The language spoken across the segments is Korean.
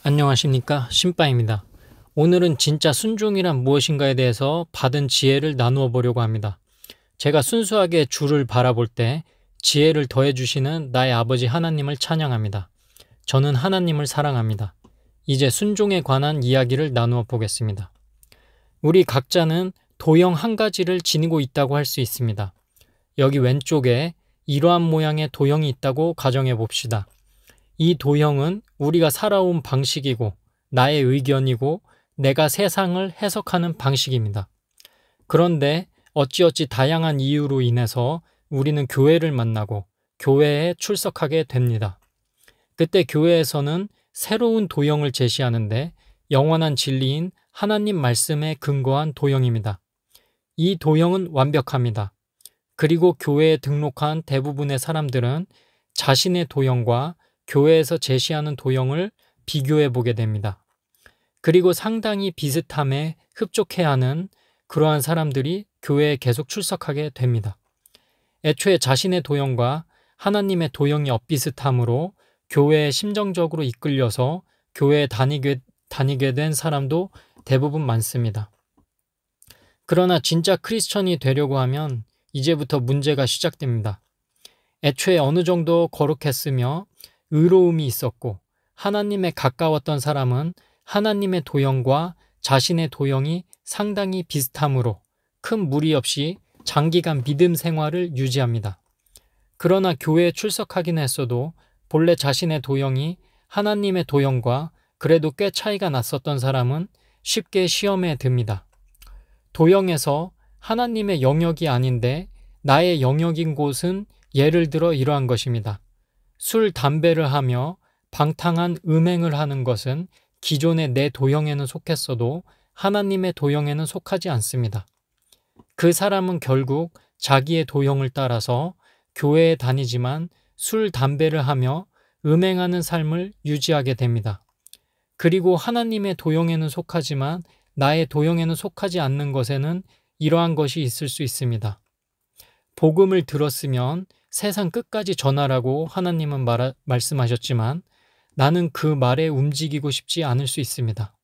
안녕하십니까, 신빠입니다. 오늘은 진짜 순종이란 무엇인가에 대해서 받은 지혜를 나누어 보려고 합니다. 제가 순수하게 주를 바라볼 때 지혜를 더해주시는 나의 아버지 하나님을 찬양합니다. 저는 하나님을 사랑합니다. 이제 순종에 관한 이야기를 나누어 보겠습니다. 우리 각자는 도형 한 가지를 지니고 있다고 할 수 있습니다. 여기 왼쪽에 이러한 모양의 도형이 있다고 가정해 봅시다. 이 도형은 우리가 살아온 방식이고 나의 의견이고 내가 세상을 해석하는 방식입니다. 그런데 어찌어찌 다양한 이유로 인해서 우리는 교회를 만나고 교회에 출석하게 됩니다. 그때 교회에서는 새로운 도형을 제시하는데 영원한 진리인 하나님 말씀에 근거한 도형입니다. 이 도형은 완벽합니다. 그리고 교회에 등록한 대부분의 사람들은 자신의 도형과 교회에서 제시하는 도형을 비교해 보게 됩니다. 그리고 상당히 비슷함에 흡족해하는 그러한 사람들이 교회에 계속 출석하게 됩니다. 애초에 자신의 도형과 하나님의 도형이 엇비슷함으로 교회에 심정적으로 이끌려서 교회에 다니게 된 사람도 대부분 많습니다. 그러나 진짜 크리스천이 되려고 하면 이제부터 문제가 시작됩니다. 애초에 어느 정도 거룩했으며 의로움이 있었고 하나님에 가까웠던 사람은 하나님의 도형과 자신의 도형이 상당히 비슷하므로 큰 무리 없이 장기간 믿음 생활을 유지합니다. 그러나 교회에 출석하긴 했어도 본래 자신의 도형이 하나님의 도형과 그래도 꽤 차이가 났었던 사람은 쉽게 시험에 듭니다. 도형에서 하나님의 영역이 아닌데 나의 영역인 곳은 예를 들어 이러한 것입니다. 술, 담배를 하며 방탕한 음행을 하는 것은 기존의 내 도형에는 속했어도 하나님의 도형에는 속하지 않습니다. 그 사람은 결국 자기의 도형을 따라서 교회에 다니지만 술, 담배를 하며 음행하는 삶을 유지하게 됩니다. 그리고 하나님의 도형에는 속하지만 나의 도형에는 속하지 않는 것에는 이러한 것이 있을 수 있습니다. 복음을 들었으면 세상 끝까지 전하라고 하나님은 말씀하셨지만 나는 그 말에 움직이고 싶지 않을 수 있습니다.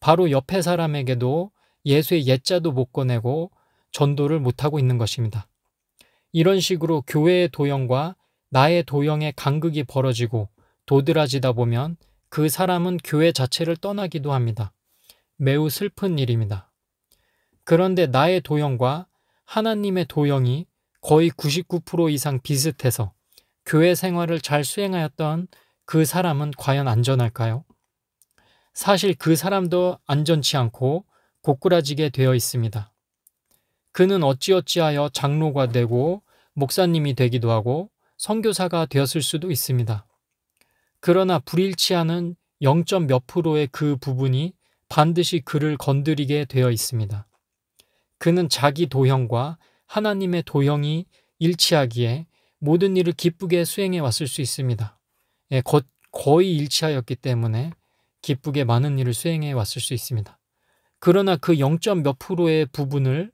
바로 옆에 사람에게도 예수의 옛자도 못 꺼내고 전도를 못하고 있는 것입니다. 이런 식으로 교회의 도형과 나의 도형의 간극이 벌어지고 도드라지다 보면 그 사람은 교회 자체를 떠나기도 합니다. 매우 슬픈 일입니다. 그런데 나의 도형과 하나님의 도형이 거의 99% 이상 비슷해서 교회 생활을 잘 수행하였던 그 사람은 과연 안전할까요? 사실 그 사람도 안전치 않고 고꾸라지게 되어 있습니다. 그는 어찌어찌하여 장로가 되고 목사님이 되기도 하고 선교사가 되었을 수도 있습니다. 그러나 불일치하는 0. 몇 프로의 그 부분이 반드시 그를 건드리게 되어 있습니다. 그는 자기 도형과 하나님의 도형이 일치하기에 모든 일을 기쁘게 수행해 왔을 수 있습니다. 거의 일치하였기 때문에 기쁘게 많은 일을 수행해 왔을 수 있습니다. 그러나 그 0. 몇 프로의 부분을,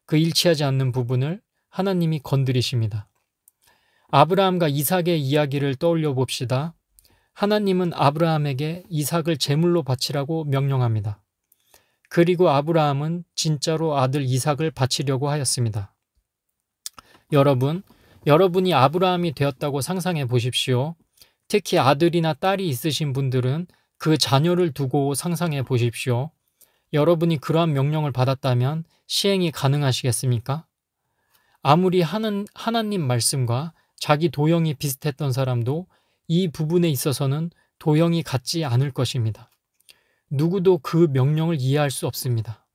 그 일치하지 않는 부분을 하나님이 건드리십니다. 아브라함과 이삭의 이야기를 떠올려 봅시다. 하나님은 아브라함에게 이삭을 제물로 바치라고 명령합니다. 그리고 아브라함은 진짜로 아들 이삭을 바치려고 하였습니다. 여러분이 아브라함이 되었다고 상상해 보십시오. 특히 아들이나 딸이 있으신 분들은 그 자녀를 두고 상상해 보십시오. 여러분이 그러한 명령을 받았다면 시행이 가능하시겠습니까? 아무리 하나님 말씀과 자기 도형이 비슷했던 사람도 이 부분에 있어서는 도형이 같지 않을 것입니다. 누구도 그 명령을 이해할 수 없습니다.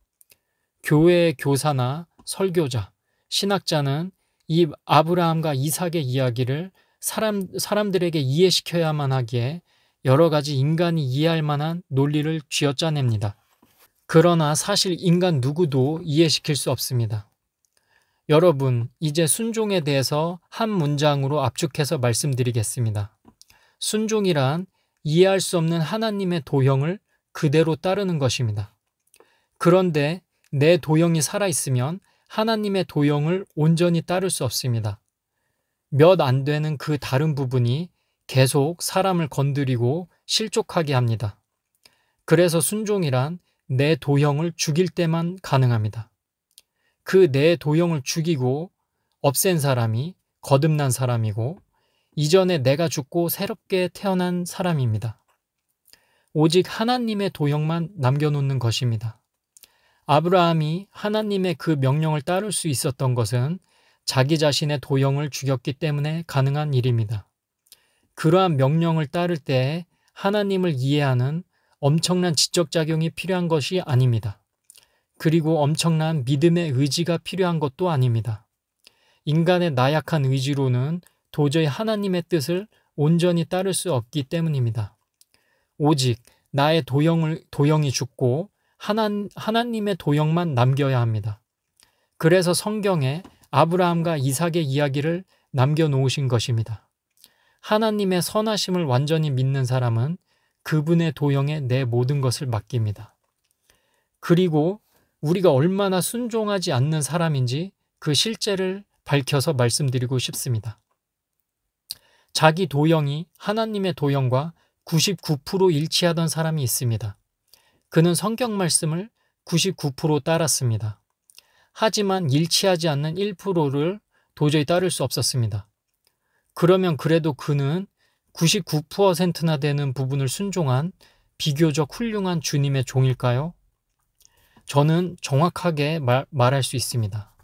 교회의 교사나 설교자, 신학자는 이 아브라함과 이삭의 이야기를 사람들에게 이해시켜야만 하기에 여러 가지 인간이 이해할 만한 논리를 쥐어짜냅니다. 그러나 사실 인간 누구도 이해시킬 수 없습니다. 여러분, 이제 순종에 대해서 한 문장으로 압축해서 말씀드리겠습니다. 순종이란 이해할 수 없는 하나님의 도형을 그대로 따르는 것입니다. 그런데 내 도형이 살아있으면 하나님의 도형을 온전히 따를 수 없습니다. 몇 안 되는 그 다른 부분이 계속 사람을 건드리고 실족하게 합니다. 그래서 순종이란 내 도형을 죽일 때만 가능합니다. 그 내 도형을 죽이고 없앤 사람이 거듭난 사람이고 이전에 내가 죽고 새롭게 태어난 사람입니다. 오직 하나님의 도형만 남겨놓는 것입니다. 아브라함이 하나님의 그 명령을 따를 수 있었던 것은 자기 자신의 도형을 죽였기 때문에 가능한 일입니다. 그러한 명령을 따를 때 하나님을 이해하는 엄청난 지적작용이 필요한 것이 아닙니다. 그리고 엄청난 믿음의 의지가 필요한 것도 아닙니다. 인간의 나약한 의지로는 도저히 하나님의 뜻을 온전히 따를 수 없기 때문입니다. 오직 나의 도형이 죽고 하나님의 도형만 남겨야 합니다. 그래서 성경에 아브라함과 이삭의 이야기를 남겨놓으신 것입니다. 하나님의 선하심을 완전히 믿는 사람은 그분의 도형에 내 모든 것을 맡깁니다. 그리고 우리가 얼마나 순종하지 않는 사람인지 그 실제를 밝혀서 말씀드리고 싶습니다. 자기 도형이 하나님의 도형과 99% 일치하던 사람이 있습니다. 그는 성경 말씀을 99% 따랐습니다. 하지만 일치하지 않는 1%를 도저히 따를 수 없었습니다. 그러면 그래도 그는 99%나 되는 부분을 순종한 비교적 훌륭한 주님의 종일까요? 저는 정확하게 말할 수 있습니다.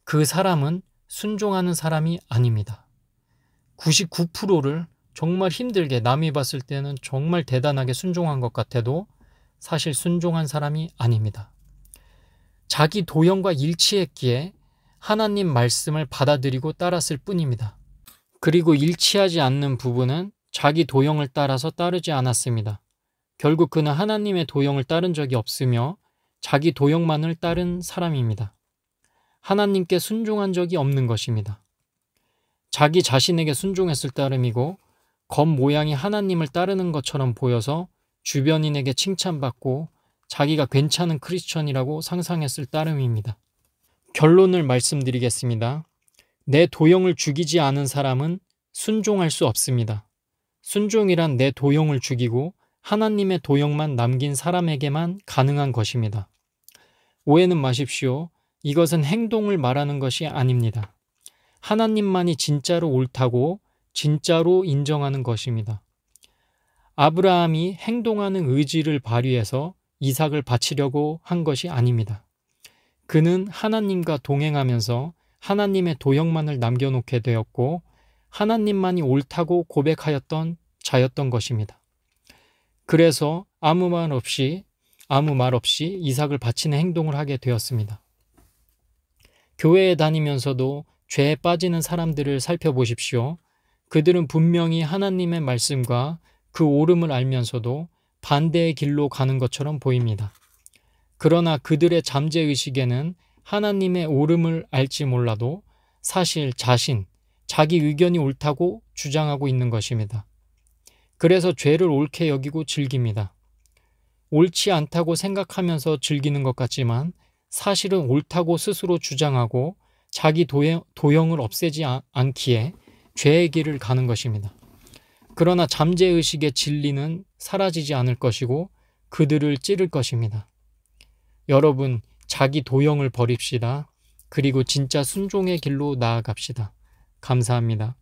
그 사람은 순종하는 사람이 아닙니다. 99%를 정말 힘들게 남이 봤을 때는 정말 대단하게 순종한 것 같아도 사실 순종한 사람이 아닙니다. 자기 도형과 일치했기에 하나님 말씀을 받아들이고 따랐을 뿐입니다. 그리고 일치하지 않는 부분은 자기 도형을 따라서 따르지 않았습니다. 결국 그는 하나님의 도형을 따른 적이 없으며 자기 도형만을 따른 사람입니다. 하나님께 순종한 적이 없는 것입니다. 자기 자신에게 순종했을 따름이고 겉모양이 하나님을 따르는 것처럼 보여서 주변인에게 칭찬받고 자기가 괜찮은 크리스천이라고 상상했을 따름입니다. 결론을 말씀드리겠습니다. 내 도형을 죽이지 않은 사람은 순종할 수 없습니다. 순종이란 내 도형을 죽이고 하나님의 도형만 남긴 사람에게만 가능한 것입니다. 오해는 마십시오. 이것은 행동을 말하는 것이 아닙니다. 하나님만이 진짜로 옳다고 진짜로 인정하는 것입니다. 아브라함이 행동하는 의지를 발휘해서 이삭을 바치려고 한 것이 아닙니다. 그는 하나님과 동행하면서 하나님의 도형만을 남겨놓게 되었고 하나님만이 옳다고 고백하였던 자였던 것입니다. 그래서 아무 말 없이 이삭을 바치는 행동을 하게 되었습니다. 교회에 다니면서도 죄에 빠지는 사람들을 살펴보십시오. 그들은 분명히 하나님의 말씀과 그 옳음을 알면서도 반대의 길로 가는 것처럼 보입니다. 그러나 그들의 잠재의식에는 하나님의 옳음을 알지 몰라도 사실 자기 의견이 옳다고 주장하고 있는 것입니다. 그래서 죄를 옳게 여기고 즐깁니다. 옳지 않다고 생각하면서 즐기는 것 같지만 사실은 옳다고 스스로 주장하고 자기 도형을 없애지 않기에 죄의 길을 가는 것입니다. 그러나 잠재의식의 진리는 사라지지 않을 것이고 그들을 찌를 것입니다. 여러분, 자기 도형을 버립시다. 그리고 진짜 순종의 길로 나아갑시다. 감사합니다.